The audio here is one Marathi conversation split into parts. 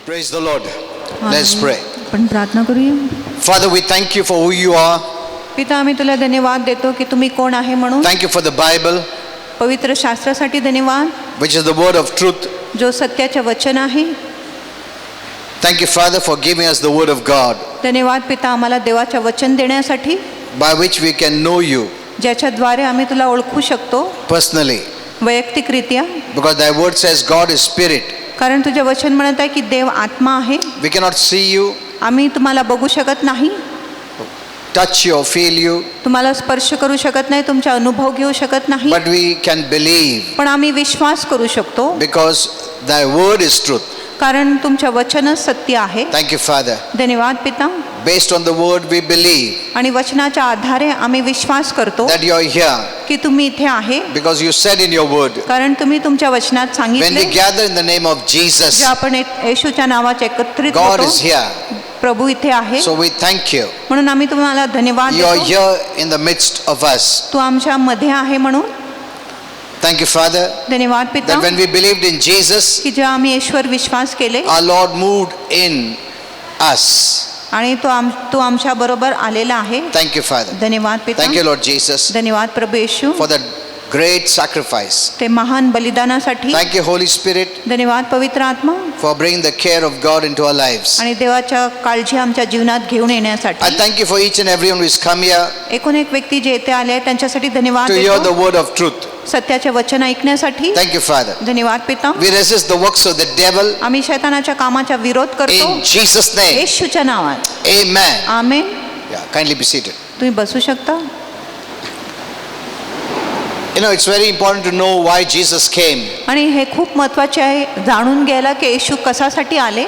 Praise the Lord. Let's pray. आपण प्रार्थना करूया. Father, we thank you for who you are. पिता, आम्ही तुला धन्यवाद देतो की तुम्ही कोण आहे म्हणून. Thank you for the Bible, पवित्र शास्त्रासाठी धन्यवाद, which is the word of truth. जो सत्याचे वचन आहे. Thank you, Father, for giving us the word of God, धन्यवाद पिता, आम्हाला देवाचे वचन देण्यासाठी, by which we can know you ज्याच्याद्वारे आम्ही तुला ओळखू शकतो personally. वैयक्तिकरित्या. Because thy word says God is spirit. कारण तुझे वचन म्हणत आहे की देव आत्मा आहे. We cannot see you, आम्ही तुम्हाला बघू शकत नाही, touch you or feel you, तुम्हाला स्पर्श करू शकत नाही, तुमचा अनुभव घेऊ शकत नाही, but we can believe पण आम्ही विश्वास करू शकतो because thy word is truth. कारण तुमच्या वचनच सत्य आहे. Thank you, Father. धन्यवाद पिता. Based on the word, we believe आणि वचनाच्या आधारे आम्ही विश्वास करतो that you are here की तुम्ही इथे आहे, because you said in your word, कारण तुम्ही तुमच्या वचनात when सांगितले we gather in the name of Jesus, जे आपण येशूच्या नावाचे एकत्रित God होतो, is here. प्रभू इथे आहे. So we thank you. म्हणून आम्ही तुम्हाला धन्यवाद You are देतो. here in the midst of us. तू आमच्या मध्ये आहे म्हणून. Thank you, Father, धन्यवाद पिता that when we believed in Jesus, की जेव्हा आम्ही ईश्वर विश्वास केले our Lord moved in us. आणि तू आमच्या बरोबर आलेला आहे. Thank you, Father. धन्यवाद पिता. Thank you, Lord Jesus, धन्यवाद प्रभू येशू for that great sacrifice. ते महान बलिदानासाठी. Thank you, Holy Spirit, धन्यवाद पवित्र आत्मा, for bringing the care of God into our lives. आणि देवाच्या काळजी आमच्या जीवनात घेऊन I येण्यासाठी. thank you for each and everyone who has come here एकूण एक व्यक्ती जे येथे आले आहेत त्यांच्यासाठी धन्यवाद to hear the देतो. word of truth. सत्याचे वचन ऐकण्यासाठी. Thank you, Father. धन्यवाद पिता. We resist the works of the devil आम्ही शैतानाच्या कामाचा विरोध करतो in Jesus' name. येशूच्या नावात. Amen. Amen. Yeah, kindly be seated. तुम्ही बसू शकता. You know, it's very important to know why Jesus came. आणि हे खूप महत्त्वाचे आहे जाणून घ्यायला की येशू कशासाठी आले.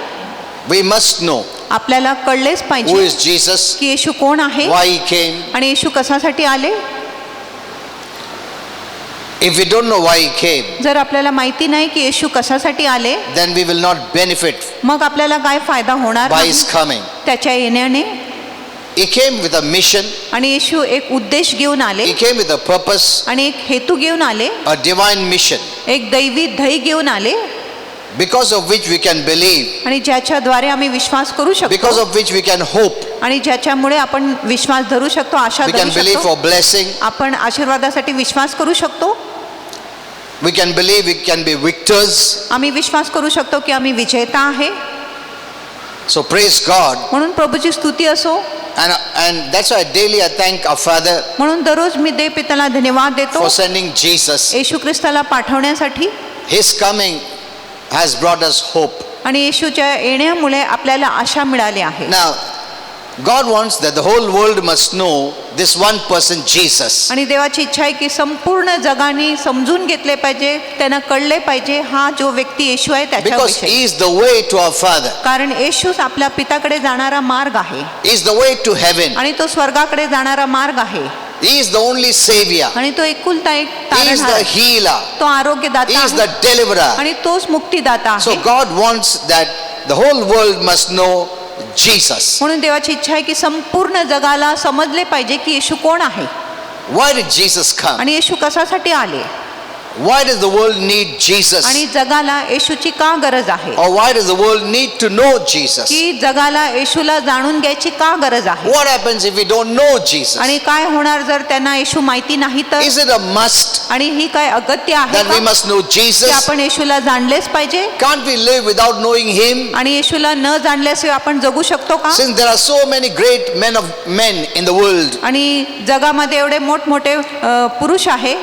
We must know आपल्याला कळलेच who पाहिजे is Jesus, की येशू कोण आहे why he came. आणि येशू कशासाठी आले. If we don't know why he came, जर आपल्याला माहिती नाही की येशू कशासाठी आले, then we will not benefit मग आपल्याला काय फायदा होणार by नाही his coming. त्याच्या येण्याने. He came with a mission, आणि येशू एक उद्देश घेऊन आले he came with a purpose, आणि एक हेतू घेऊन आले, a divine mission, एक दैवी ध्येय घेऊन आले, because of which we can believe, आणि ज्याच्याद्वारे आम्ही विश्वास करू because शकतो, of which we can hope, आणि ज्याच्यामुळे आपण विश्वास धरू शकतो, आशा we धरू can believe शकतो, for blessing, आपण आशीर्वादासाठी विश्वास करू शकतो, we can believe we can be victors. आम्ही विश्वास करू शकतो की आम्ही विजेता आहे. So praise God. म्हणून प्रभूची स्तुती असो. And that's why daily I thank our Father म्हणून दररोज मी देव पित्याला धन्यवाद देतो for sending Jesus. येशू ख्रिस्ताला पाठवण्यासाठी. His coming has brought us hope. आणि येशूच्या येण्यामुळे आपल्याला आशा मिळाली आहे. Now, God wants that the whole world must know this one person, Jesus. आणि देवाची इच्छा आहे की संपूर्ण जगाने समजून घेतले पाहिजे, त्यांना कळले पाहिजे हा जो व्यक्ती येशू आहे Because त्याच्याविषयी. He is the way to our Father. कारण येशूच आपल्या पिताकडे जाणारा मार्ग आहे He is the way to heaven. आणि तो स्वर्गाकडे जाणारा मार्ग आहे He is the only Savior. आणि तो एकुलता एक He is the तारणहार, healer. तो आरोग्यदाता He is the आहे deliverer. आणि तोच मुक्तिदाता So आहे. God wants that the whole world must know Jesus. म्हणून देवाची इच्छा आहे की संपूर्ण जगाला समजले पाहिजे की येशू कोण आहे Why did Jesus come? आणि येशू कशासाठी आले Why does the world need Jesus? आणि जगाला येशूची का गरज आहे, Or why does the world need to know Jesus? की जगाला येशूला जाणून घ्यायची का गरज आहे, What happens if we don't know Jesus? आणि काय होणार जर त्यांना येशू माहिती नाही तर. Is it a must आणि ही काय अगत्य आहे that we का must know की Jesus? आपण येशूला जाणलेच पाहिजे. Can't we live without knowing Him? आणि येशूला न जाणल्याशिवाय आपण जगू शकतो का. Since there are so many great men in the world, आणि जगामध्ये एवढे मोठमोठे पुरुष आहे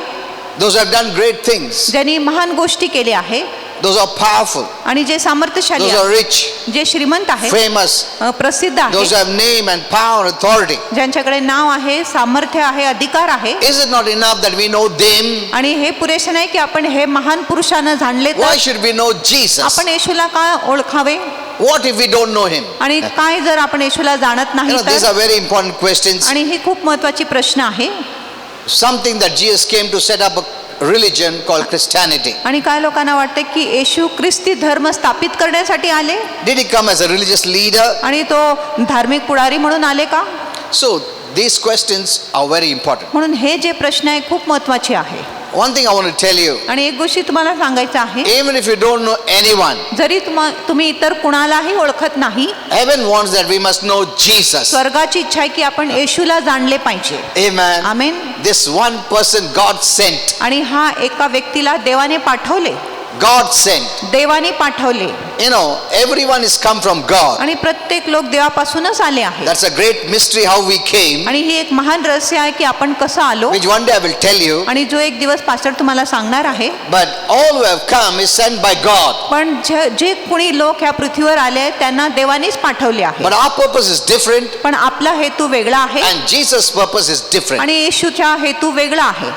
those who have done great things, ज्यांनी महान गोष्टी केल्या आहे, those are powerful, आणि जे सामर्थ्यशाली those are आहे, rich, जे श्रीमंत आहे, famous, प्रसिद्ध those who आहे, have name and power and authority. ज्यांच्याकडे नाव आहे, सामर्थ्य आहे, अधिकार आहे. Is it not enough that we know them? आणि हे पुरेसे नाही की आपण हे महान पुरुषांना जाणले Why तर should we know Jesus? आपण येशूला का ओळखावे. What if we don't know Him? आणि काय जर आपण येशूला जाणत You नाही know, these तर. are very important questions. आणि हे खूप महत्त्वाची प्रश्न आहे. Something that Jesus came to set up a religion called Christianity. आणि काय लोकांना वाटते की येशू ख्रिस्ती धर्म स्थापित करण्यासाठी आले Did He come as a religious leader? आणि तो धार्मिक पुढारी म्हणून आले का. So these questions are very important. म्हणून हे जे प्रश्न आहे खूप महत्त्वाचे आहे. One thing I want to tell you, आणि एक गोष्ट तुम्हाला सांगायचं आहे, even if you don't know anyone, जरी तुम्ही इतर कुणालाही ओळखत नाही, heaven wants that we must know Jesus. स्वर्गाची इच्छा आहे की आपण येशूला जाणले पाहिजे. Amen. Amen. This one person God sent. आणि हा एका व्यक्तीला देवाने पाठवले. God sent. देवाने पाठवले. You know, everyone is come from God. आणि प्रत्येक लोक देवापासूनच आले आहेत. That's a great mystery how we came, आणि ही एक महान रहस्य आहे की आपण कसं आलो. which one day I will tell you. आणि जो एक दिवस पास्टर तुम्हाला सांगणार आहे. But all who have come is sent by God. पण जे कोणी लोक ह्या पृथ्वीवर आले आहेत त्यांना देवानेच पाठवले आहे. But our purpose is different, पण आपला हेतू वेगळा आहे and Jesus' purpose is different. आणि येशूचा हेतू वेगळा आहे.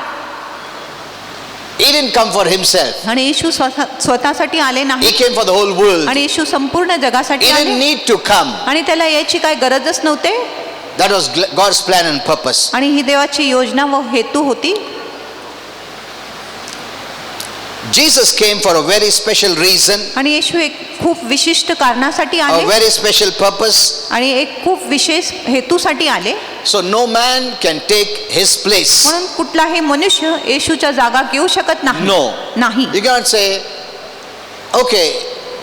He didn't come for himself. आणि येशू स्वतःसाठी आले He नाही. came for the whole world. आणि येशू संपूर्ण जगासाठी He didn't आले. need to come. आणि त्याला याची काय गरजच नव्हते. That was God's plan and purpose. आणि ही देवाची योजना व हेतू होती. Jesus came for a very special reason, आणि येशू एक खूप विशिष्ट कारणासाठी a आले very special purpose. आणि एक खूप विशेष हेतूसाठी आले. So no man can take his place. म्हणून कुठलाही मनुष्य येशूच्या जागा घेऊ शकत नाही. No. नाही. You cannot say, okay,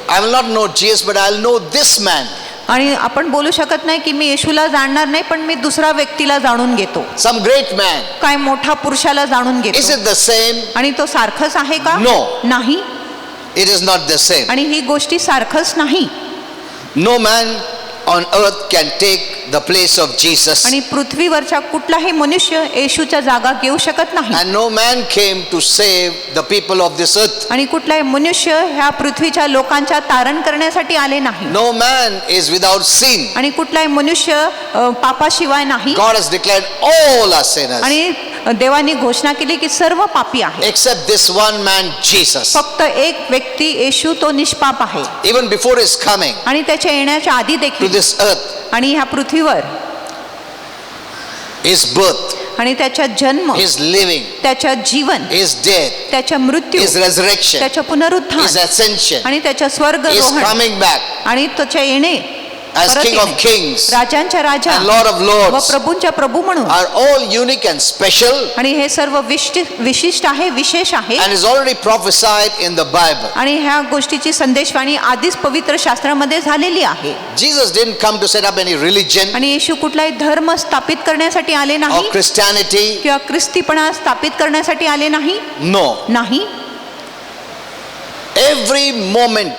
I will not know Jesus, but I will know this man. आणि आपण बोलू शकत नाही की मी येशूला जाणणार नाही पण मी दुसरा व्यक्तीला जाणून घेतो. Some great man. काय मोठा पुरुषाला जाणून Is घेतो. it the same? आणि तो सारखंच आहे का? No. नाही. It is not the same. आणि ही गोष्टी सारखंच नाही. No man on earth can take the place of Jesus. आणि पृथ्वीवरच्या कुठलाही मनुष्य येशूच्या जागा घेऊ शकत नाही. And no man came to save the people of this earth. आणि कुठलाही मनुष्य ह्या पृथ्वीच्या लोकांच्या तारण करण्यासाठी आले नाही. No man is without sin. आणि कुठलाही मनुष्य पापाशिवाय नाही. God has declared all are sinners आणि देवाने घोषणा केली की सर्व पापी आहे except this one man, Jesus. फक्त एक व्यक्ती येशू तो निष्पाप आहे. Even before his coming आणि त्याच्या येण्याच्या आधी to देखील this earth, आणि ह्या पृथ्वीवर his birth, आणि त्याच्या जन्म, his living, त्याच्या जीवन, his death, त्याच्या मृत्यू, his resurrection, त्याच्या his पुनरुत्थान ascension, आणि त्याच्या his स्वर्गरोहण coming back आणि त्याच्या येणे as परत King of येणे, Kings राजांच्या राजा and Lord of व Lords प्रभूंच्या प्रभू म्हणून are all unique and special, आणि हे सर्व विशिष्ट आहे, विशेष आहे. and is already prophesied in the Bible. आणि ह्या गोष्टीची संदेशवाणी आधीच पवित्र शास्त्रामध्ये झालेली आहे. Jesus didn't come to set up any religion आणि येशू कुठलाही धर्म स्थापित करण्यासाठी आले or नाही Christianity. किंवा ख्रिस्तीपणा स्थापित करण्यासाठी आले नाही. No. नाही. Every moment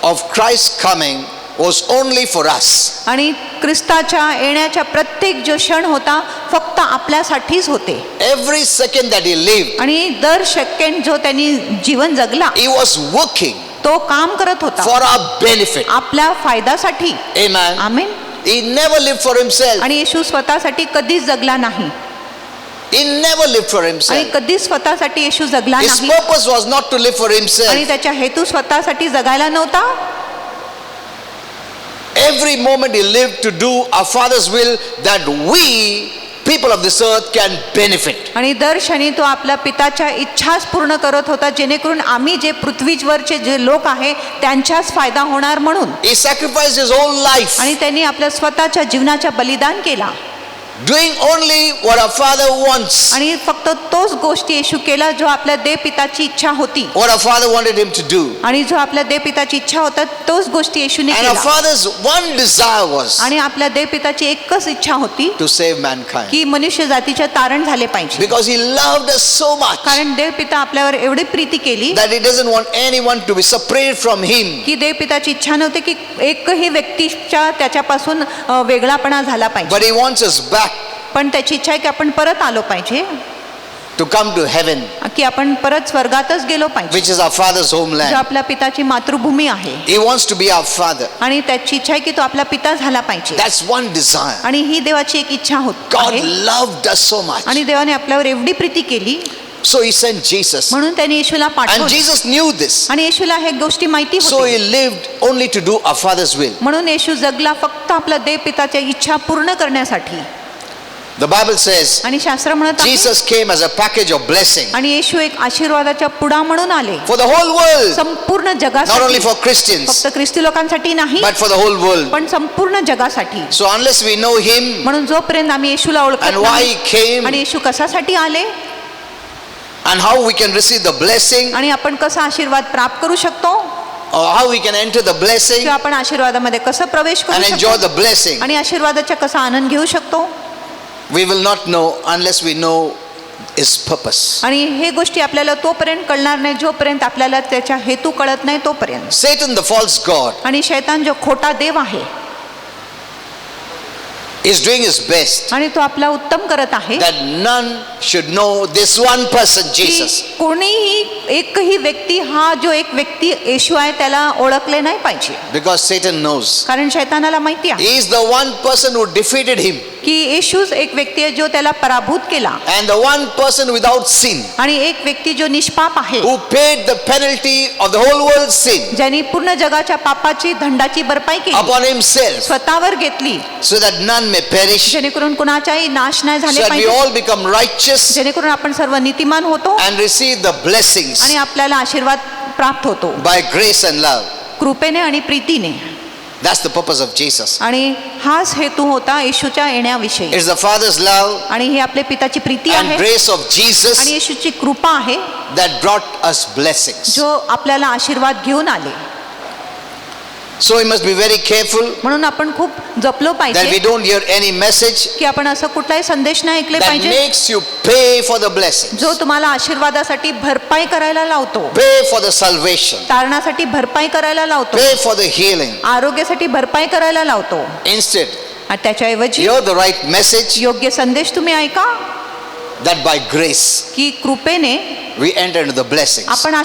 of Christ's coming was only for us. आणि ख्रिस्ताच्या येण्याच्या प्रत्येक जो क्षण होता फक्त आपल्यासाठीच होते. Every second that he lived, आणि दर सेकंड जो त्यांनी जीवन जगला he was working तो काम करत होता for our benefit. आपल्या फायद्यासाठी. Amen. Amen. He never lived for himself. आणि येशू स्वतःसाठी कधीच जगला नाही. He never lived for आणि himself. कधीच स्वतःसाठी येशू जगला His नाही. purpose was not to live for आणि himself. त्याच्या हेतू स्वतःसाठी जगायला नव्हता. Every moment he lived to do our Father's will, that we, people of this earth, can benefit. आणि दर क्षणी तो आपल्या पिताच्या इच्छाच पूर्ण करत होता जेणेकरून आम्ही जे पृथ्वीवरचे जे लोक आहे त्यांचाच फायदा होणार म्हणून. He sacrificed his whole life, आणि त्यांनी आपल्या स्वतःच्या जीवनाचा बलिदान केला. doing only what our Father wants, आणि फक्त तोच गोष्टी येशू केला जो आपल्या देव पिताची इच्छा होती. what our Father wanted him to do. आणि जो आपल्या देव पिताची इच्छा होता तोच गोष्टी येशूने And our केला. Father's one desire was आणि आपल्या देव पिताची एकच इच्छा होती to save mankind, की मनुष्य जातीचे तारण झाले पाहिजे. because he loved us so much कारण देव पिता आपल्यावर एवढी प्रीती केली that he doesn't want anyone to be separated from him. की देव पिताची इच्छा नव्हती की एकही व्यक्तीच्या त्याच्यापासून वेगळापणा झाला पाहिजे. But he wants us back पण त्याची इच्छा आहे की आपण परत आलो पाहिजे, to come to heaven, की आपण परत स्वर्गातच गेलो पाहिजे which is our Father's जो homeland. आपल्या पिताची मातृभूमी आहे. He wants to be our Father. आणि त्याची इच्छा आहे की तो आपला पिता झाला पाहिजे. That's one desire. आणि ही देवाची एक इच्छा होती God आहे. loved us so much. आणि देवाने आपल्यावर एवढी प्रीती केली So he sent Jesus. म्हणून त्यांनी येशूला And पाठवले. Jesus knew this. आणि येशूला हे गोष्टी माहिती So he होती. lived only to do our Father's will. म्हणून येशू जगला फक्त आपल्या देव पिताच्या इच्छा पूर्ण करण्यासाठी. The Bible says आणि शास्त्र म्हणत आहे, Jesus came as a package of blessing आणि येशू एक आशीर्वादाच्या पुडा म्हणून आले for the whole world, संपूर्ण not only जगासाठी. for Christians, फक्त ख्रिस्ती लोकांसाठी नाही but for the whole world. पण संपूर्ण जगासाठी. So unless we know him म्हणून जोपर्यंत आम्ही येशूला ओळखत and why नाही he came, आणि येशू कशासाठी आले and how we can receive the blessing, आणि आपण कसा आशीर्वाद प्राप्त करू शकतो, or how we can enter the blessing किंवा आपण आशीर्वादामध्ये कसं प्रवेश and करू enjoy शकतो the blessing, आणि आशीर्वादाचा कसा आनंद घेऊ शकतो, we will not know unless we know His purpose. आणि हे गोष्टी आपल्याला तोपर्यंत कळणार नाही जोपर्यंत आपल्याला त्याचा हेतू कळत नाही तोपर्यंत. Satan, the false god, आणि शैतान जो खोटा देव आहे is doing his best आणि तो आपला उत्तम करत आहे that none should know this one person, की Jesus. कोणीही एकही व्यक्ती, हा जो एक व्यक्ती येशू आहे त्याला ओळखले नाही पाहिजे, Because Satan knows. कारण शैतानाला माहिती आहे He is the one person who defeated him की येशूच एक व्यक्ती आहे जो त्याला पराभूत केला, and the one person without sin आणि एक व्यक्ती जो निष्पाप आहे, who paid the penalty of the whole world's sin ज्यांनी पूर्ण जगाच्या पापाची दंडाची भरपाई केली, upon himself स्वतःवर घेतली, so that none may perish, जेणेकरून कुणाचाही नाश नाही so झाले that we पाहिजे, all become righteous जेणेकरून आपण सर्व नीतिमान होतो and receive the blessings आणि आपल्याला आशीर्वाद प्राप्त होतो by grace and love. कृपेने आणि प्रीतीने. That's the purpose of Jesus. आणि हाच हेतू होता येशूच्या येण्याविषयी. It's the Father's love आणि ही आपल्या पिताची प्रीती and आहे grace of Jesus आणि येशूची कृपा आहे that brought us blessings. जो आपल्याला आशीर्वाद घेऊन आले. So we must be very careful म्हणून आपण खूप जपलो that we पाहिजे don't hear any message की आपण असं कुठलाही संदेश नाही ऐकले that पाहिजे makes you pay for the blessings, जो तुम्हाला आशीर्वादासाठी भरपाई करायला लावतो, pay for the salvation, तारणासाठी भरपाई करायला लावतो, pay for the healing. आरोग्यासाठी भरपाई करायला लावतो. Instead, आणि त्याच्याऐवजी hear the right message योग्य संदेश तुम्ही ऐका that by grace की कृपेने we enter into the blessings. आपण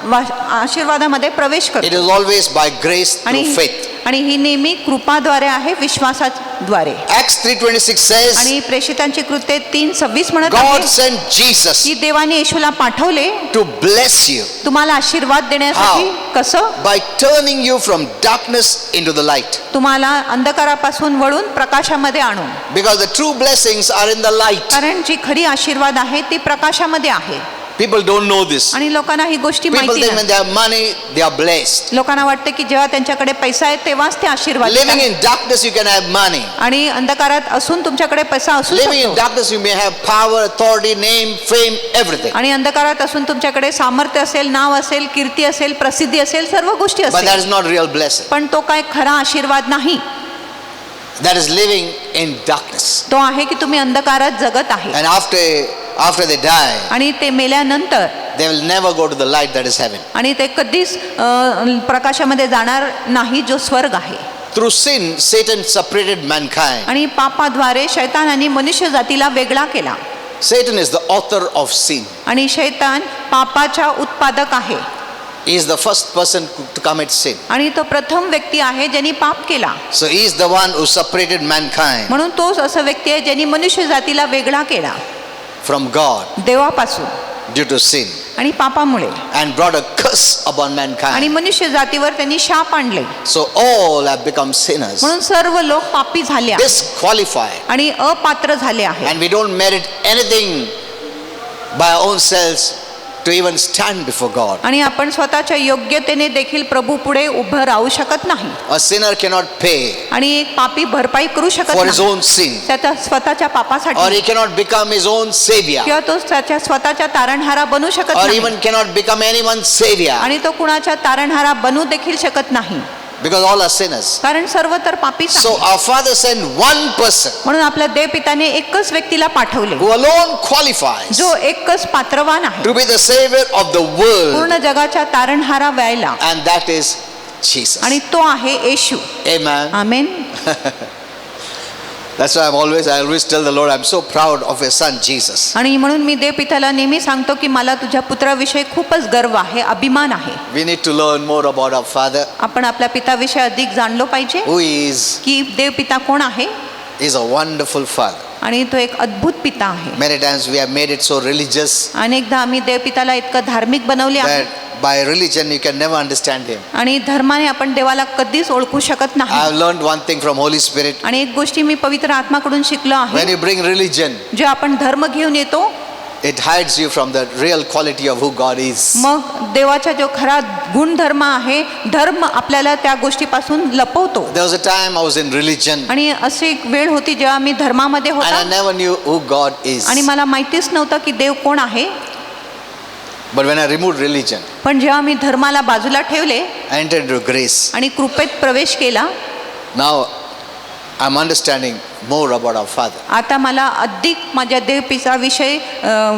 आशीर्वादामध्ये प्रवेश It करतो. is always by grace आणि through faith. आणि ही नेहमी कृपाद्वारे आहे, विश्वासाद्वारे. Acts 3:26 says, आणि प्रेषितांची कृत्ये 3:26 म्हणत God आहे sent Jesus की देवाने येशूला पाठवले to bless you तुम्हाला आशीर्वाद देण्यासाठी. कसं? by turning you from darkness into the light. तुम्हाला अंधकारापासून वळून प्रकाशामध्ये आणून. Because the true blessings are in the light. कारण जी खरी आशीर्वाद आहे ती प्रकाशामध्ये आहे. People don't know this. आणि लोकांना ही गोष्टी People माहिती think when नाही. they have money, they are blessed. लोकांना वाटतं की जेव्हा त्यांच्याकडे पैसा आहे तेव्हाच ते आशीर्वाद Living देतात. in darkness, you can have money. आणि अंधकारात असून तुमच्याकडे पैसा असू Living in शकतो. darkness, you may have power, authority, name, fame, everything. आणि अंधकारात असून तुमच्याकडे सामर्थ्य असेल, नाव असेल, कीर्ती असेल, प्रसिद्धी असेल, सर्व गोष्टी But that असेल, is not real blessing. पण तो काय खरा आशीर्वाद नाही. That is living in darkness. तो आहे की तुम्ही अंधकारात जगत आहे And after they die, आणि ते मेल्यानंतर they will never go to the light that is heaven. आणि ते कधीच प्रकाशामध्ये जाणार नाही जो स्वर्ग आहे. Through sin, Satan separated mankind. आणि पापाद्वारे शैतानाने मनुष्य जातीला वेगळा केला. Satan is the author of sin. आणि शैतान पापाचा उत्पादक आहे. He is the first person to commit sin. आणि तो प्रथम व्यक्ती आहे ज्यांनी पाप केला. So he is the one who separated mankind म्हणून तोच असा व्यक्ती आहे ज्यांनी मनुष्य जातीला वेगळा केला from God देवापासून due to sin आणि पापामुळे. and brought a curse upon आणि mankind. मनुष्य जातीवर त्यांनी शाप आणले. So all have become sinners, म्हणून सर्व लोक पापी झाले आहेत disqualified, आणि अपात्र झाले आहेत. and we don't merit anything by our own selves to even stand before God. आणि आपण स्वतःच्या योग्यतेने देखील प्रभू पुढे उभं राहू शकत नाही. A sinner cannot pay आणि एक पापी भरपाई करू शकत for his नाही own sin, त्याच्या स्वतःच्या or पापासाठी, he cannot become his own savior, किंवा तो त्याच्या स्वतःच्या तारणहारा बनू शकत or नाही, even cannot become anyone's savior, आणि तो कुणाच्या तारणहारा बनू देखील शकत नाही, because all are sinners. कारण सर्व तर पापीच So आहे. our Father sent one person म्हणून आपल्या देवपिताने एकच व्यक्तीला पाठवले who alone qualifies जो एकच पात्रवान आहे to be the savior of the world, पूर्ण जगाच्या तारणहारा व्हायला, and that is Jesus. आणि तो आहे येशू. Amen. Amen. That's why I always tell the Lord, I'm so proud of your son Jesus. आणि म्हणून मी देवपिताला नेहमी सांगतो की मला तुझ्या पुत्राविषयी खूपच गर्व आहे, अभिमान आहे. We need to learn more about our Father, आपण आपल्या पिताविषयी अधिक जाणलो पाहिजे who is देवपिता कोण आहे. a wonderful Father. आणि तो एक अद्भुत पिता आहे. Many times we have made it so religious अनेकदा आम्ही देवपिताला इतकं धार्मिक बनवले आहे that by religion you can never understand him. आणि धर्माने आपण देवाला कधीच ओळखू शकत I नाही. have learned one thing from Holy Spirit. आणि एक गोष्टी मी पवित्र आत्माकडून शिकलो When आहे, you bring religion, जे आपण धर्म घेऊन येतो it hides you from the real quality of who God is. मग देवाचा जो खरा गुणधर्म आहे, धर्म आपल्याला त्या गोष्टीपासून लपवतो. There was a time I was in religion आणि अशी एक वेळ होती जेव्हा मी धर्मामध्ये and I होता never knew who God is. आणि मला माहितीच नव्हतं की देव कोण आहे. But when I removed religion, पण जेव्हा मी धर्माला बाजूला ठेवले I entered into grace. आणि कृपेत प्रवेश केला, Now I'm understanding more about our Father. आता मला अधिक माझ्या देवपिताविषयी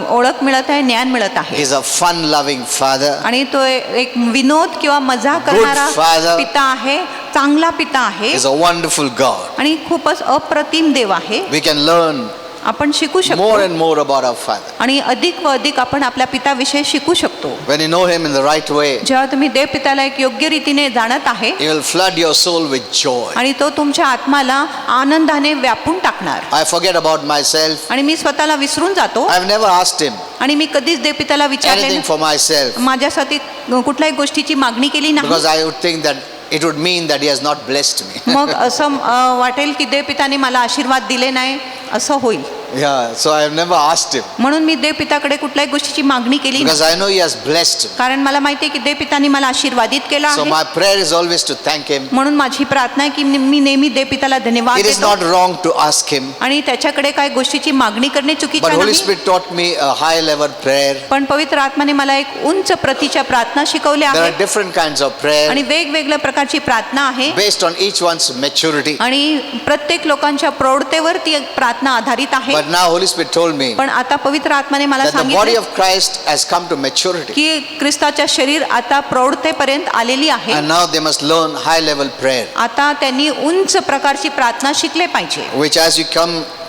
ओळख मिळत आहे, ज्ञान मिळत आहे. He's a fun-loving Father. आणि तो एक विनोद किंवा मजा करणारा father. पिता आहे, चांगला पिता आहे He's a wonderful God. आणि खूपच अप्रतिम देव आहे. We can learn आपण शिकू शकतो more and more about our Father. आणि अधिक व अधिक आपण आपल्या पिताविषयी शिकू शकतो. When you know Him in the right way, जेव्हा तुम्ही देवपिताला एक योग्य रीतीने जाणत आहे He will flood your soul with joy. आणि तो तुमच्या आत्माला आनंदाने व्यापून टाकणार. I forget about myself. आणि मी स्वतःला विसरून जातो I've never asked Him आणि मी कधीच देवपिताला विचारले anything for myself माझ्यासाठी कुठल्याही गोष्टीची मागणी केली नाही. because I would think that it would mean that He has not blessed me. मग असं वाटेल की देवपिताने मला आशीर्वाद दिले नाही असं होईल. Yeah, so I have never asked Him म्हणून मी देवपिताकडे कुठल्याही गोष्टीची मागणी केली नाही, because I know He has blessed me. कारण मला माहिती आहे की देवपिताने मला आशीर्वादित केलं So आहे. my prayer is always to thank Him. म्हणून माझी प्रार्थना आहे की मी नेहमी देवपिताला धन्यवाद It is देतो not wrong to ask Him, आणि त्याच्याकडे काय गोष्टीची मागणी करणे but चुकीचे Holy नाही. Spirit taught me a high level prayer. पण पवित्र आत्माने मला एक उंच प्रतीच्या प्रार्थना शिकवल्या There are आहेत different kinds of prayer आणि वेगवेगळ्या प्रकारची प्रार्थना आहे based on each one's maturity. आणि प्रत्येक लोकांच्या प्रौढतेवर ती एक प्रार्थना आधारित आहे. But now Holy Spirit told me पण आता पवित्र आत्माने मला that the body सांगितले of Christ has come to maturity की ख्रिस्ताच्या शरीर आता प्रौढतेपर्यंत आलेली आहे. and now they must learn high level prayer, आता त्यांनी उंच प्रकारची प्रार्थना शिकले पाहिजे. which as you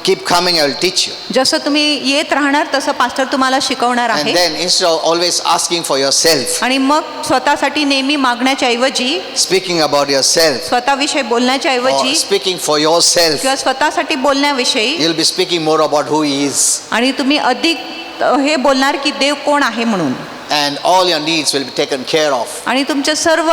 keep coming I will teach you. जसं तुम्ही येत राहणार तसं पास्टर तुम्हाला शिकवणार And आहे. then instead of always asking for yourself, आणि मग स्वतःसाठी नेहमी मागण्याच्या ऐवजी, speaking about yourself स्वतःविषयी बोलण्याच्या or ऐवजी speaking for yourself, किंवा स्वतःसाठी बोलण्याविषयी you'll be speaking more about who He is, आणि तुम्ही अधिक हे बोलणार की देव कोण आहे म्हणून, and all your needs will be taken care of आणि तुमच्या सर्व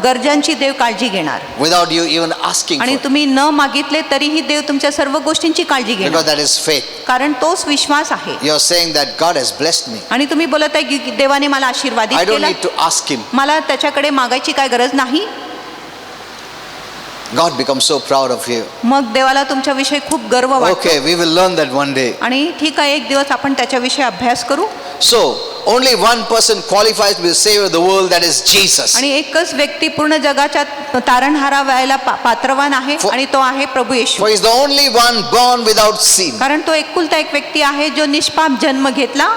गरजांची देव काळजी घेणार without you even asking आणि for it, तुम्ही न मागितले तरीही देव तुमच्या सर्व गोष्टींची काळजी because घेणार, that is faith. कारण तोच विश्वास आहे. You're saying that God has blessed me. आणि तुम्ही बोलत आहे की देवाने मला आशीर्वादित I don't केलं, need to ask Him. मला त्याच्याकडे मागायची काय गरज नाही. God becomes so proud of you. मग देवाला तुमच्याविषयी खूप गर्व वाटतो. Okay, we will learn that one day. आणि ठीक आहे, एक दिवस आपण त्याच्याविषयी अभ्यास करू. So, only one person qualifies to be the Savior of the world, that is Jesus. आणि एकच व्यक्ती पूर्ण जगाच्या तारणहारा व्हायला पात्रवान आहे आणि तो आहे प्रभू येशू. For He is the only one born without sin. कारण तो एकुलता एक व्यक्ती आहे जो निष्पाप जन्म घेतला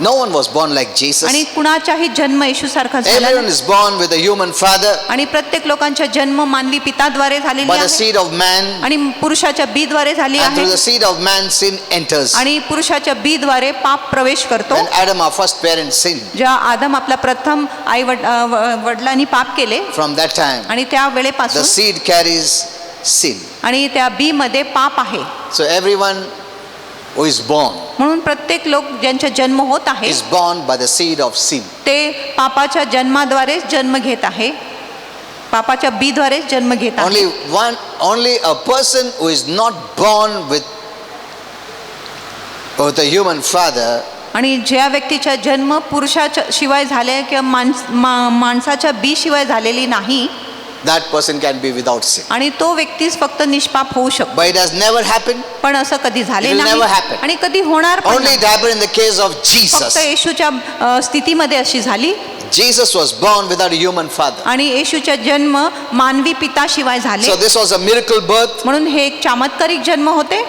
No one was born like Jesus. आणि कुणाचाही जन्म येशू सारखा झाला Everyone नाही. is born with a human father आणि प्रत्येक लोकांचा जन्म मानवी पिताद्वारे झालेला by the आहे seed of man, आणि पुरुषाच्या बीद्वारे झाली and through आहे the seed of man sin enters. आणि पुरुषाच्या बीद्वारे पाप प्रवेश करतो. When Adam, our first parent, sinned, जेव्हा आदम आपला प्रथम आई वडिलांनी पाप केले from that time आणि त्या the वेळेपासून seed carries sin. आणि त्या बी मध्ये पाप आहे. So everyone who is born म्हणून प्रत्येक लोक ज्यांचा जन्म होत आहे is born by the seed of sin. ते पापाच्या जन्माद्वारेच जन्म घेत आहे, पापाच्या बीद्वारेच जन्म घेत आहे. Only a person who is not born with a human father आणि ज्या व्यक्तीचा जन्म पुरुषाच्या शिवाय झाले किंवा माणसाच्या बी शिवाय झालेली नाही, that person can be without sin. आणि तो व्यक्तीच फक्त निष्पाप होऊ शकतो. But it has never happened. पण असं कधी झाले It will never नाही happen. आणि कधी होणार पण Only नाही. it happened in the case of फक्त Jesus. येशूच्या स्थितीमध्ये अशी झाली Jesus was born without a human father. आणि येशूचा जन्म मानवी पिताशिवाय झाले. So this was a miracle birth, म्हणून हे एक चमत्कारिक जन्म होते,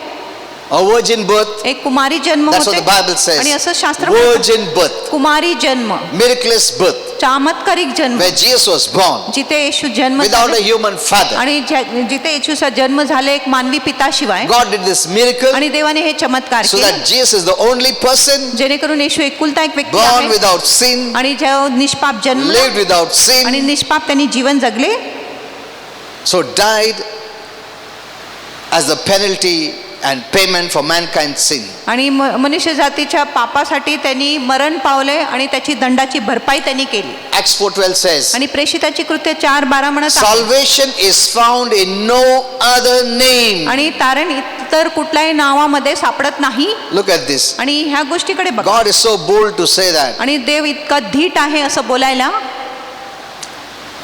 a virgin birth. एक कुमारी जन्म That's what होते. the Bible says. आणि असं शास्त्र म्हणतं, Virgin birth, कुमारी जन्म, miraculous birth, चमत्कारिक जन्म, where Jesus was born जिथे येशू जन्म without झाले a human father. आणि जिथे येशूचा जन्म झाले एक मानवी पिताशिवाय, God did this miracle आणि देवाने हे चमत्कार so केले that Jesus is the only person जेणेकरून येशू एकुलता एक व्यक्ती born आहे without sin, आणि जेव्हा निष्पाप जन्म lived without आणि sin, निष्पाप त्यांनी जीवन जगले, so died as the penalty and payment for mankind's sin. आणि मनुष्य जातीच्या पापासाठी त्यांनी मरण पावले आणि त्याची दंडाची भरपाई त्यांनी केली. Acts 4:12 says, आणि प्रेषिताची कृत्य 4:12 म्हणत आहे, salvation is found in no other name. आणि तारण इतर कुठल्याही नावामध्ये सापडत नाही. Look at this. आणि ह्या गोष्टीकडे बघा. God is so bold to say that. आणि देव इतका धीट आहे असं बोलायला.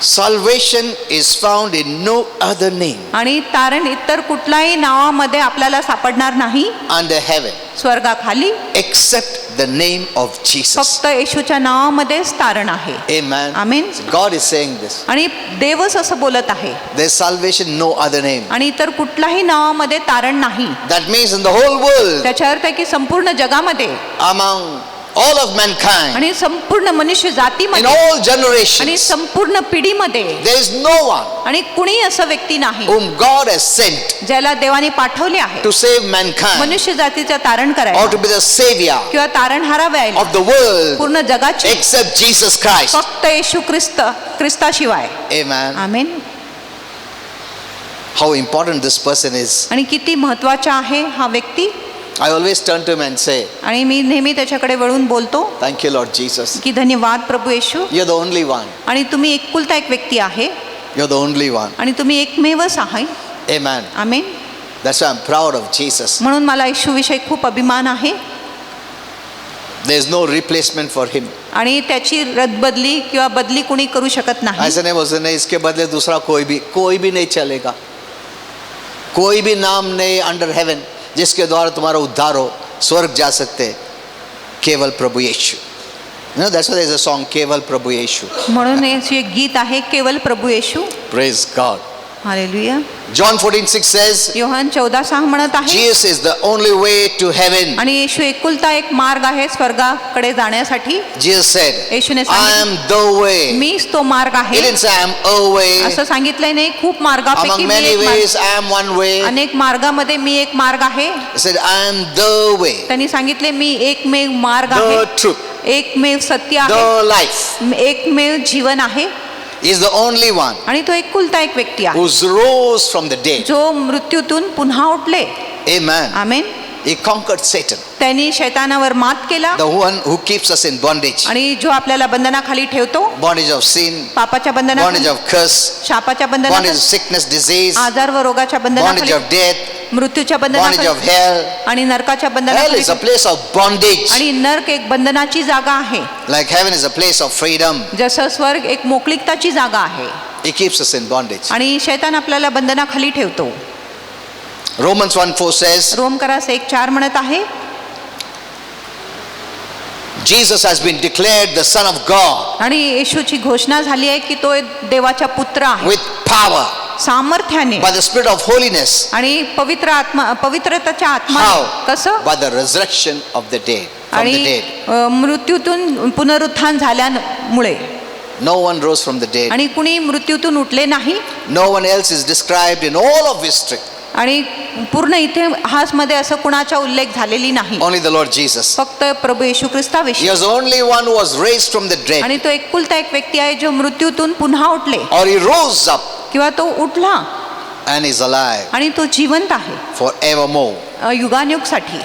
Salvation is found in no other name आणि तारण इतर कुठल्याही नावामध्ये आपल्याला सापडणार नाही under heaven स्वर्गाखाली, except the name of Jesus. फक्त येशूच्या नावामध्येच तारण आहे. Amen. Amen. God is saying this. आणि देवच असं बोलत आहे. There's salvation no other name. आणि इतर कुठल्याही नावामध्ये तारण नाही. That means in the whole world, त्याचा अर्थ आहे की संपूर्ण जगामध्ये among all of mankind, आणि संपूर्ण मनुष्य in जातीमध्ये all आणि generations, संपूर्ण पिढीमध्ये there is no one आणि कुणी असं व्यक्ती नाही whom God has sent ज्याला देवाने पाठवले आहे to save mankind मनुष्य जातीचं तारण or करायला to be the savior किंवा तारणहारा व्हायला of the world पूर्ण जगाची except Jesus Christ. फक्त येशू ख्रिस्ताशिवाय. Amen. Amen. How important this person is. आणि किती महत्वाचा आहे हा व्यक्ती. I always turn to him and say, आणि मी नेहमी त्याच्याकडे वळून बोलतो thank you Lord Jesus. की धन्यवाद प्रभू येशू. You're the only one. आणि तुम्ही एकुलता एक व्यक्ती आहे You're the only one. आणि तुम्ही एकमेवच आहे. Amen. Amen. That's why I'm proud of Jesus. म्हणून मला येशूविषयी खूप अभिमान आहे. There's no replacement for him. आणि त्याची रद्दबदली किंवा बदली कुणी करू शकत नाही. ऐसे नहीं बोल सकते नहीं इसके बदले दूसरा कोई भी नहीं चलेगा. कोई भी नाम नहीं अंडर हेवन जिसके द्वारा तुम्हारा उद्धार हो, स्वर्ग जा सकते, केवल प्रभु यीशु. You know, that's why there's a song, केवल प्रभु यीशु. म्हणून हे एक गीत आहे केवल प्रभू Yeshu. Praise God. Hallelujah. John 14:6 says, Yohan 14:6 म्हणत आहे Jesus is the only way to heaven. आणि येशू एकुलता एक मार्ग आहे स्वर्गाकडे जाण्यासाठी. Jesus said, येशूने I सांगितलं am the way. मीच तो मार्ग He आहे didn't say I am a way. असं सांगितलंय नाही. खूप मार्गापैकी Among मी many एक मार्ग. ways, I am one way. अनेक मार्गामध्ये मी एक मार्ग आहे. He said, I am the way, त्यांनी सांगितले मी एकमेव मार्ग the आहे, truth, एकमेव सत्य आहे, the life. एकमेव जीवन आहे. He is the only one आणि तो एकुलता एक व्यक्ती आहे who's rose from the dead. जो मृत्यूतून पुन्हा उठले. Amen. Amen. He conquered Satan, त्यांनी शैतानावर मात केला the one who keeps us in bondage. आणि जो आपल्याला बंधनाखाली ठेवतो, Bondage of sin, पापाच्या bondage बंधनाखाली, of curse, शापाच्या bondage बंधनाखाली, of sickness, disease, आजार व रोगाच्या bondage बंधनाखाली, of death, मृत्यूच्या bondage बंधनाखाली of hell. आणि नरकाच्या Hell बंधनाखाली. is a place of bondage, आणि नरक एक बंधनाची जागा आहे, like heaven is a place of freedom. जसं स्वर्ग एक मोकळीकताची जागा आहे. He keeps us in bondage. आणि शैतान आपल्याला बंधनाखाली ठेवतो. Romans 1:4 says, रोमकरास 1:4 म्हणत आहे Jesus has been declared the Son of God आणि येशूची घोषणा झाली आहे की तो एक देवाचा पुत्र आहे with power सामर्थ्याने by the Spirit of holiness. आणि पवित्रतेच्या आत्मा. How? कसं? By the resurrection of the dead, from the आणि dead. मृत्यूतून पुनरुत्थान झाल्यामुळे. No one rose from the dead. आणि कुणी मृत्यूतून उठले नाही. No one else is described in all of history. आणि पूर्ण इतिहासमध्ये असं कुणाचा उल्लेख झालेली नाही. Only the Lord Jesus. फक्त प्रभू येशू He ख्रिस्ताविषयी. was the only one who was raised from the dead. आणि तो एकुलता एक व्यक्ती आहे जो मृत्यूतून पुन्हा उठले Or he rose up किंवा तो उठला and is alive आणि तो जिवंत आहे forevermore. युगानुयुगसाठी.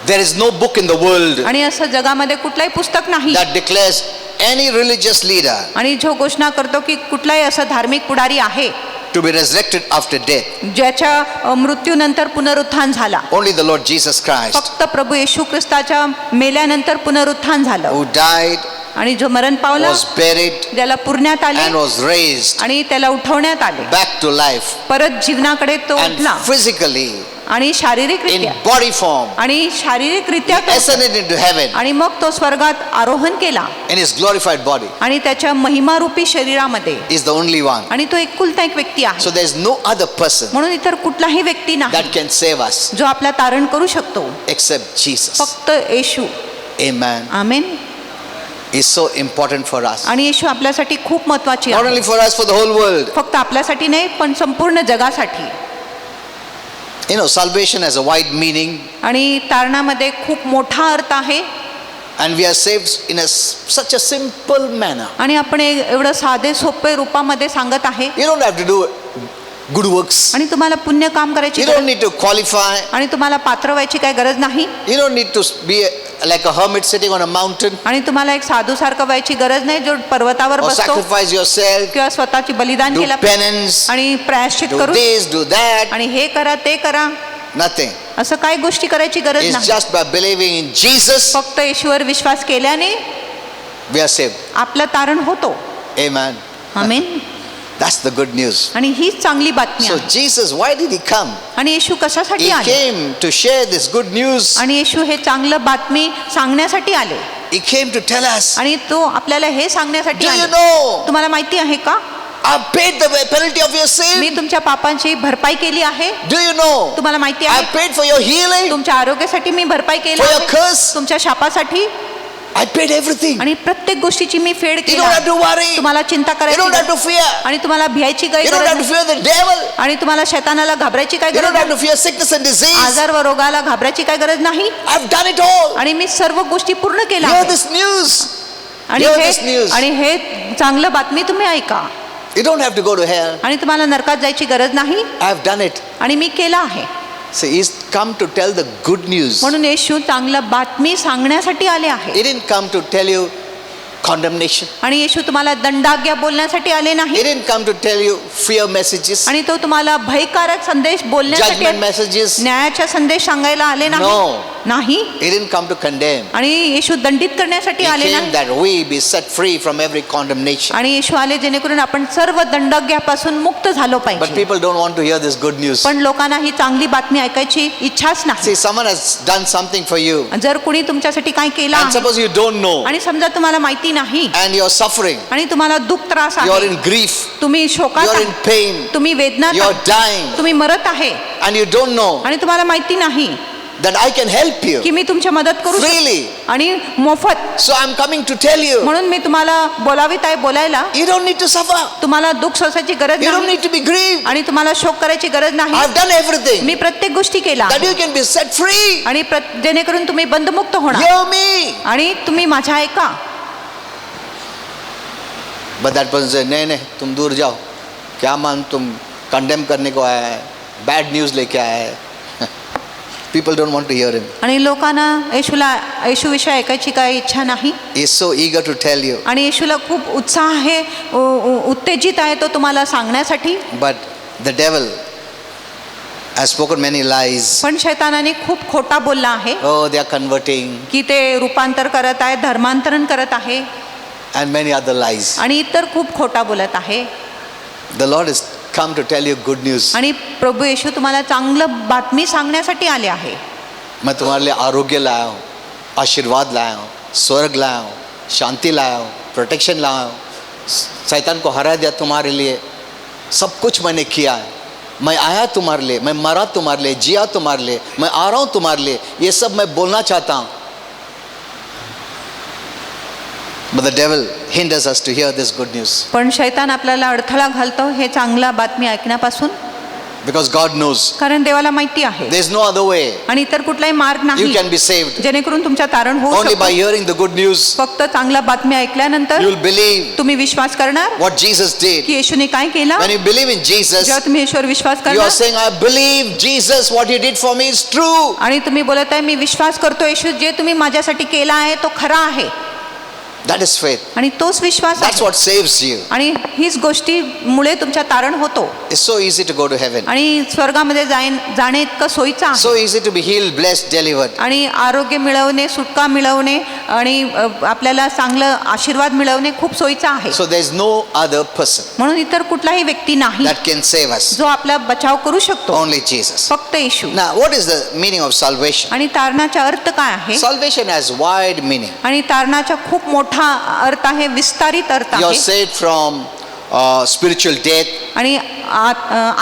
There is no book in the world आणि असं जगामध्ये कुठलाही पुस्तक नाही that declares any religious leader आणि जो घोषणा करतो की कुठलाही असं धार्मिक पुढारी आहे to be resurrected after death. ज्याच्या मृत्यूनंतर पुनरुत्थान झाला. Only the Lord Jesus Christ, फक्त प्रभू येशू ख्रिस्ताच्या मेल्यानंतर पुनरुत्थान झालं who died, आणि जो मरण पावला, was buried, ज्याला पुरण्यात आले and was raised आणि त्याला उठवण्यात आले, back to life, परत जीवनाकडे तो and उठला physically आणि in शारीरिकरित्या body form आणि शारीरिकरित्या he ascended into heaven आणि मग तो स्वर्गात आरोहण केला in his glorified body. आणि त्याच्या महिमारूपी शरीरामध्ये. Is the only one. आणि तो एकुलता एक व्यक्ती आहे. So there is no other person म्हणून इतर कुठलाही व्यक्ती नाही that can save us जो आपला तारण करू शकतो except Jesus. फक्त येशू. Amen. Amen. Is so important for us. आणि येशू आपल्यासाठी खूप महत्वाची Not आहे. only for us, for the whole world. फक्त आपल्यासाठी नाही पण संपूर्ण जगासाठी. You know, salvation has a wide meaning, आणि तारणामध्ये खूप मोठा अर्थ आहे and we are saved in such a simple manner. आणि आपण एवढं साधे सोपे रूपामध्ये सांगत आहे. You don't have to do good works. आणि तुम्हाला पुण्य काम करायची You गरज- don't need to qualify. आणि तुम्हाला पात्र व्हायची काही गरज नाही. You don't need to be like a hermit sitting on a mountain आणि तुम्हाला एक साधू सारखं व्हायची गरज नाही जो पर्वतावर or बसतो sacrifice yourself, किंवा स्वतःची बलिदान do केला penance, आणि प्रायश्चित do करू this, do that. आणि हे करा ते करा. Nothing. असं काही गोष्टी करायची गरज It's नाही. just by believing in Jesus, फक्त येशूवर विश्वास केल्याने we are saved. आपलं तारण होतो. Amen. Amen. That's the good news. आणि हीच चांगली बातमी So आहे. Jesus, why did he come? आणि येशू कशासाठी He आले? came to share this good news. आणि येशू हे चांगलं बातमी सांगण्यासाठी आले. He came to tell us, आणि तो आपल्याला हे सांगण्यासाठी do you आले. know, तुम्हाला माहिती आहे का, I've paid the penalty of your me sin. तुमच्या पापांची भरपाई केली आहे. Do you know, तुम्हाला माहिती I've आहे, paid for your healing, तुमच्या आरोग्यासाठी मी भरपाई केली for your आहे. curse. तुमच्या शापासाठी I paid everything. आणि प्रत्येक गोष्टीची मी फेड You केली don't have to आहे. worry. तुम्हाला चिंता You करायची don't have to नाही. fear. आणि तुम्हाला भ्यायची काही You don't गरज have to नाही. fear the devil. आणि तुम्हाला शैतानाला घाबरायची काय You गरज don't have नाही. to fear sickness and disease. आजार व रोगाला घाबरायची काय गरज नाही. I've done it all. आणि मी सर्व गोष्टी पूर्ण केल्या Hear आहेत. this news. आणि hear this news. हे चांगलं बातमी तुम्ही ऐका. You don't have to go to hell. आणि तुम्हाला नरकात जायची गरज नाही. I've done it. आणि मी केलं आहे. So he's come to tell the good news. म्हणून येशू चांगलं बातमी सांगण्यासाठी आले आहे. He didn't come to tell you condemnation. आणि येशू तुम्हाला दंडाज्ञा बोलण्यासाठी आले He नाही. didn't come to tell you fear messages, आणि तो तुम्हाला भयकारक संदेश बोलण्यासाठी judgment messages. न्यायाचा संदेश सांगायला आले No. नाही. He didn't come to condemn. आणि येशू दंडित करण्यासाठी He आले came नाही. that we be set free from every condemnation. आणि येशू आले जेणेकरून आपण सर्व दंडाज्ञापासून मुक्त झालो But पाहिजे. people don't want to hear this good news. पण लोकांना ही चांगली बातमी ऐकायची इच्छाच नाही. See, someone has done something for you, जर कुणी तुमच्यासाठी काय केलं and आहे suppose you don't know, आणि समजा तुम्हाला माहिती नाही and you're suffering, आणि तुम्हाला दुःख त्रास you're आहे, in grief, तुम्ही शोकात you're in आहे, pain, तुम्ही वेदनात you're आहे, dying, तुम्ही मरत आहे and you don't know आणि तुम्हाला माहिती नाही that I can help you की मी तुमची मदत करू शकतो freely. आणि मोफत. So I'm coming to tell you, म्हणून मी तुम्हाला बोलावित आहे बोलायला. you don't need to suffer. तुम्हाला दुःख सोसायची गरज You don't नाही need to be grieved. आणि तुम्हाला शोक करायची गरज नाही. I've done everything मी प्रत्येक गोष्टी केल्या that you can be set free. आणि जेणेकरून तुम्ही बंधमुक्त होणार. Hear me. आणि तुम्ही माझ्या ऐका. But that person said, नहीं नहीं, तुम दूर जाओ. क्या मान तुम कंडेम करने को आया है, बैड न्यूज लेके आया है. People don't want to hear him. आणि लोकांना येशूविषयी ऐकायची काही इच्छा नाही. He is so eager to tell you. आणि येशूला खूप उत्साह आहे, उत्तेजित आहे तो तुम्हाला सांगण्यासाठी. But the devil has spoken many lies. पण शैतानाने खूप खोटा बोलला आहे Oh, they are converting, की ते रूपांतर करत आहे, धर्मांतरण करत आहे and many other lies. आणि इतर खूप खोटा बोलत आहे. The Lord has come to tell you good news. आणि प्रभू येशू तुम्हाला चांगलं बातमी सांगण्यासाठी आले आहे. मैं तुम्हारे लिए आरोग्य लाया हूँ, आशीर्वाद लाया हूँ, स्वर्ग लाया हूँ, शांति लाया हूँ, प्रोटेक्शन लाया हूँ, शैतान को हरा दिया तुम्हारे लिए. सब कुछ मैंने किया है. मैं आया तुम्हारे लिए, मैं मरा तुम्हारे लिए, जिया तुम्हारे लिए, मैं आ रहा हूँ तुम्हारे लिए. ये सब मैं बोलना चाहता हूँ. But the devil hinders us to hear this good news. पण शैतान आपल्याला अडथळा घालतो हे चांगला बातमी ऐकण्यापासून. Because God knows कारण देवाला माहिती आहे there's no other way आणि इतर कुठलाही मार्ग you नाही can be saved. जेणेकरून तुमच्या तारण होऊ Only by शकतो. hearing the good news, फक्त चांगला बातमी ऐकल्यानंतर you'll believe तुम्ही विश्वास करणार what Jesus did. की येशूने काय केलं. When you believe in Jesus, जेव्हा तुम्ही येशूवर विश्वास you are करणार saying, I believe Jesus, what he did for me is true. आणि तुम्ही बोलत आहे मी विश्वास करतो येशू जे तुम्ही माझ्यासाठी केला आहे तो खरा आहे. That is faith. आणि तोच विश्वास That's आहे. what saves you. आणि हीच गोष्टीमुळे तुमच्या तारण होतो. It's so easy to go to heaven. आणि स्वर्गामध्ये जाणे इतकं सोयीचं आहे. So easy to be healed, blessed, delivered. आणि आरोग्य मिळवणे, सुटका मिळवणे आणि आपल्याला चांगलं आशीर्वाद मिळवणे खूप सोयीचं आहे. So there's no other person म्हणून इतर कुठलाही व्यक्ती नाही that can save us. जो आपला बचाव करू शकतो. Only Jesus. फक्त येशू. Now, what is the meaning of salvation? आणि तारणाचा अर्थ काय आहे. Salvation has wide meaning. आणि तारणाचा खूप मोठा अर्थ आहे, विस्तारित अर्थ You're आहे. saved from spiritual death. आणि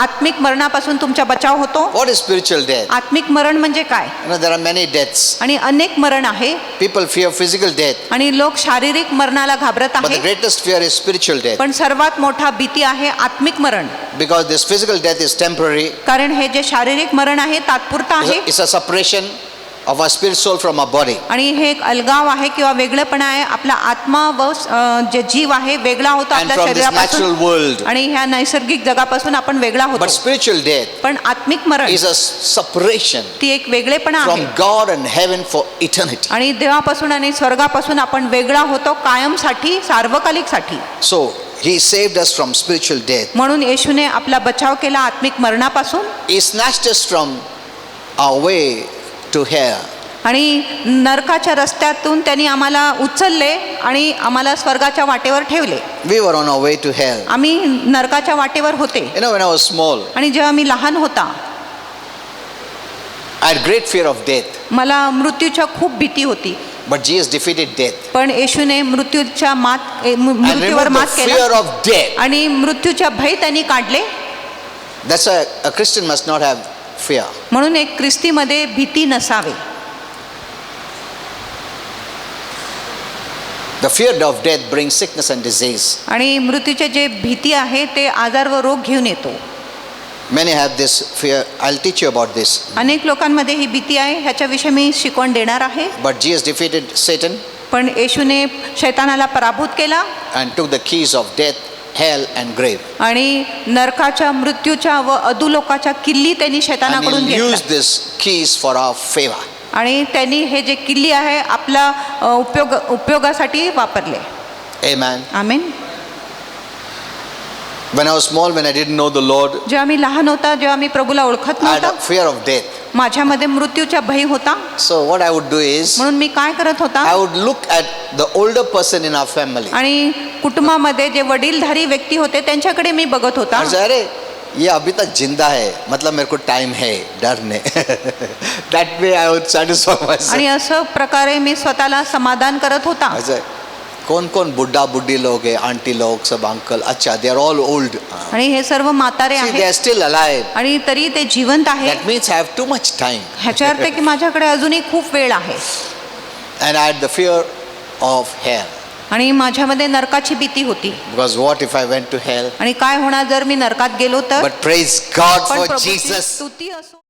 आत्मिक मरणापासून तुमचा बचाव होतो. What is spiritual death? आत्मिक मरण म्हणजे काय. You know, there are many deaths. आणि अनेक मरण आहे. People fear physical death, आणि लोक शारीरिक मरणाला घाबरत but the आहे. greatest fear is spiritual death. पण सर्वात मोठा भीती आहे आत्मिक मरण. Because this physical death is temporary. कारण हे जे शारीरिक मरण आहे तात्पुरतं आहे. It's a separation of our spirit soul from our body. आणि हे एक अलगाव आहे किंवा वेगळेपणा आहे. आपला आत्मा व जे जीव आहे वेगळा होतो And आपल्या from this natural शरीरापासून world. आणि ह्या नैसर्गिक जगापासून आपण वेगळा But होतो. spiritual death पण आत्मिक मरण is a separation ती एक वेगळेपणा from आहे. God and heaven for eternity. आणि देवापासून आणि स्वर्गापासून आपण वेगळा होतो कायमसाठी, सार्वकालिकसाठी. So he saved us from spiritual death. म्हणून येशूने आपला बचाव केला आत्मिक मरणापासून. He snatched us from our way to hell. आणि नरकाच्या रस्त्यातून त्यांनी आम्हाला उचलले आणि आम्हाला स्वर्गाच्या वाटेवर ठेवले. We were on our way to hell. आम्ही नरकाच्या वाटेवर होते. You know, when I was small, आणि जेव्हा मी लहान होता I had great fear of death. मला मृत्यूच्या खूप भीती होती. But Jesus defeated death. पण येशूने मृत्यूवर And removed मात the fear केला of death. आणि मृत्यूच्या भय त्यांनी काढले. That's why a Christian must not have fear. म्हणून एक ख्रिस्तीमध्ये भीती नसावे. The fear of death brings sickness and disease. आणि मृत्यूचे जे भीती आहे ते आजार व रोग घेऊन येतो. Many have this fear. I'll teach you about this. अनेक लोकांमध्ये ही भीती आहे, ह्याच्याविषयी मी शिकवण देणार आहे. But Jesus defeated Satan पण येशूने शैतानाला पराभूत केला and took the keys of death, hell and grave. आणि नरकाच्या, मृत्यूच्या व अधोलोकाच्या किल्ली त्यांनी And शैतानाकडून He'll घेतल्या. use these keys for our favor. आणि त्यांनी हे जे किल्ली आहे आपला उपयोगासाठी वापरले. Amen. Amen. When I was small, when I didn't know the Lord, जेव्हा मी लहान होता, जेव्हा मी प्रभूला ओळखत I had नव्हता, a fear of death. माझ्यामध्ये मृत्यूचा भय होता. So what I would do is, म्हणून मी काय करत होता, I would look at the older person in our family. आणि कुटुंबामध्ये जे वडीलधारी व्यक्ती होते त्यांच्याकडे मी बघत होता. और अरे ये अभी तक जिंदा है, मतलब मेरे को टाइम है डरने. That way I would satisfy myself. आणि असं प्रकारे मी स्वतःला समाधान करत होता. अच्छा, कौन कौन बुढ़ा बुढ़ी लोग हैं, आंटी लोग, सब अंकल, अच्छा they are all old. आणि हे सर्व म्हातारे See, they आहेत are still alive. आणि तरी ते जिवंत आहे. That means I have too much time. ह्याचा अर्थ की माझ्याकडे अजूनही खूप वेळ आहे. And I had the fear of hell. आणि माझ्यामध्ये नरकाची भीती होती. Because what if I went to hell? आणि काय होणार जर मी नरकात गेलो तर. But praise God पण for प्रभूची Jesus. स्तुती असो.